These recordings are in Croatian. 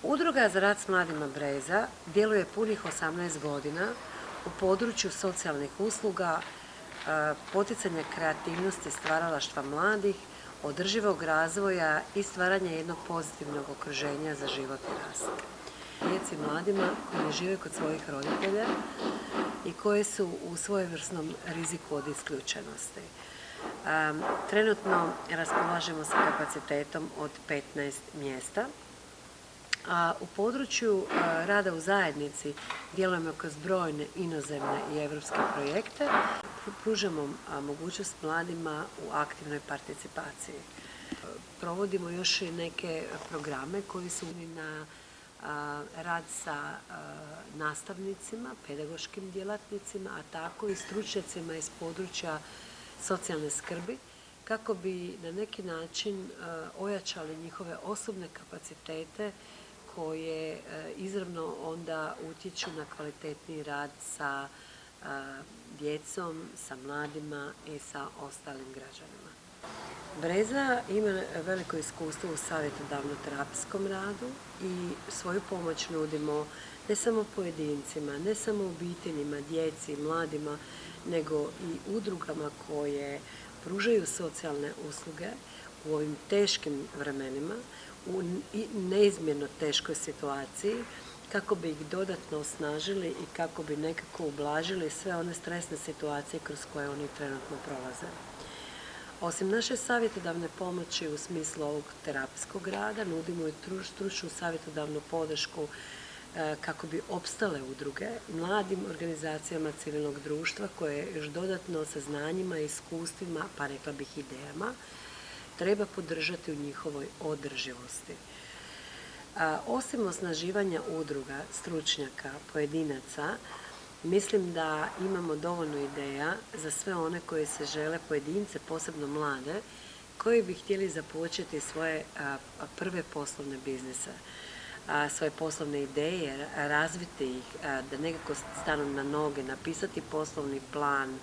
Udruga za rad s mladima Breza djeluje punih 18 godina u području socijalnih usluga, poticanja kreativnosti stvaralaštva mladih, održivog razvoja i stvaranja jednog pozitivnog okruženja za život i rast. Djeci i mladima koji ne žive kod svojih roditelja i koji su u svojevrsnom riziku od isključenosti. Trenutno raspolažemo sa kapacitetom od 15 mjesta. A u području rada u zajednici djelujemo kroz brojne inozemne i europske projekte. Pružamo mogućnost mladima u aktivnoj participaciji. Provodimo još i neke programe koji su na rad sa nastavnicima, pedagoškim djelatnicima, a tako i stručnjacima iz područja socijalne skrbi, kako bi na neki način ojačali njihove osobne kapacitete koje izravno onda utječu na kvalitetniji rad sa djecom, sa mladima i sa ostalim građanima. Breza ima veliko iskustvo u savjetodavno-terapijskom radu i svoju pomoć nudimo ne samo pojedincima, ne samo obiteljima, djeci, mladima, nego i udrugama koje pružaju socijalne usluge u ovim teškim vremenima, u neizmjerno teškoj situaciji, kako bi ih dodatno osnažili i kako bi nekako ublažili sve one stresne situacije kroz koje oni trenutno prolaze. Osim naše savjetodavne pomoći u smislu ovog terapijskog rada, nudimo i stručnu savjetodavnu podršku kako bi opstale udruge mladim organizacijama civilnog društva koje još dodatno sa znanjima i iskustvima, pa rekla bih idejama, treba podržati u njihovoj održivosti. Osim osnaživanja udruga, stručnjaka, pojedinaca, mislim da imamo dovoljno ideja za sve one koji se žele, pojedince, posebno mlade, koji bi htjeli započeti svoje prve poslovne biznise, svoje poslovne ideje, razviti ih, da nekako stanu na noge, napisati poslovni plan,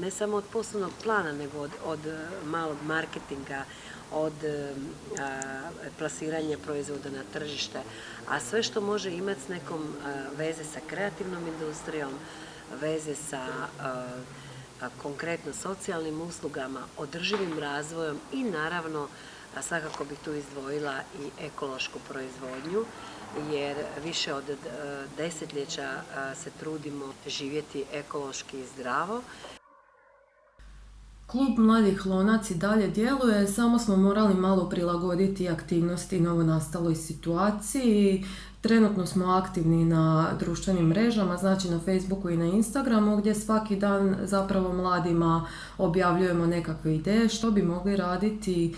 ne samo od poslovnog plana, nego od malog marketinga, od plasiranja proizvoda na tržište, a sve što može imati s nekom veze sa kreativnom industrijom, veze sa konkretno socijalnim uslugama, održivim razvojem i naravno svakako bih tu izdvojila i ekološku proizvodnju, jer više od desetljeća se trudimo živjeti ekološki i zdravo. Klub Mladih Lonac i dalje djeluje, samo smo morali malo prilagoditi aktivnosti novonastaloj situaciji. Trenutno smo aktivni na društvenim mrežama, znači na Facebooku i na Instagramu, gdje svaki dan zapravo mladima objavljujemo nekakve ideje što bi mogli raditi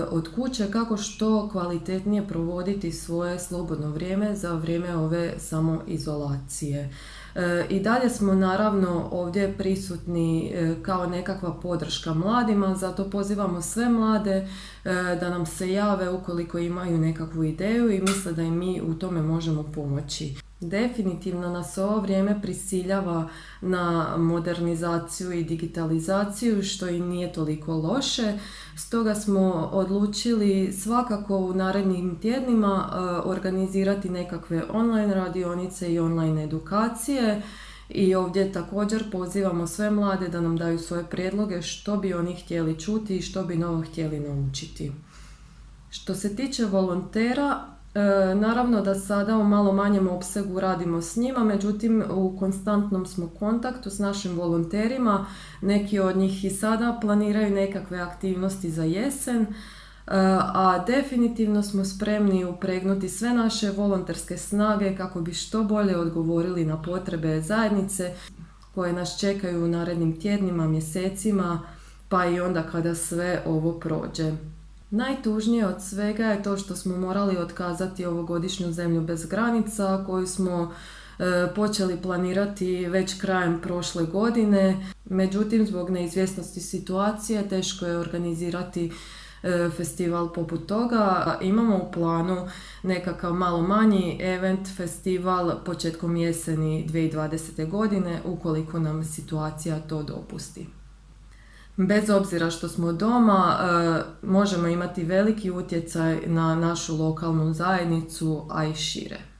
od kuće, kako što kvalitetnije provoditi svoje slobodno vrijeme za vrijeme ove samoizolacije. I dalje smo naravno ovdje prisutni kao nekakva podrška mladima, zato pozivamo sve mlade da nam se jave ukoliko imaju nekakvu ideju i misle da im mi u tome možemo pomoći. Definitivno nas ovo vrijeme prisiljava na modernizaciju i digitalizaciju, što i nije toliko loše. Stoga smo odlučili svakako u narednim tjednima organizirati nekakve online radionice i online edukacije. I ovdje također pozivamo sve mlade da nam daju svoje prijedloge što bi oni htjeli čuti i što bi novo htjeli naučiti. Što se tiče volontera, naravno da sada u malo manjem opsegu radimo s njima, međutim u konstantnom smo kontaktu s našim volonterima. Neki od njih i sada planiraju nekakve aktivnosti za jesen, a definitivno smo spremni upregnuti sve naše volonterske snage kako bi što bolje odgovorili na potrebe zajednice koje nas čekaju u narednim tjednima, mjesecima, pa i onda kada sve ovo prođe. Najtužnije od svega je to što smo morali otkazati ovogodišnju Zemlju bez granica koju smo počeli planirati već krajem prošle godine. Međutim, zbog neizvjesnosti situacije teško je organizirati festival poput toga. Imamo u planu nekakav malo manji event, festival početkom jeseni 2020. godine ukoliko nam situacija to dopusti. Bez obzira što smo doma, možemo imati veliki utjecaj na našu lokalnu zajednicu, a i šire.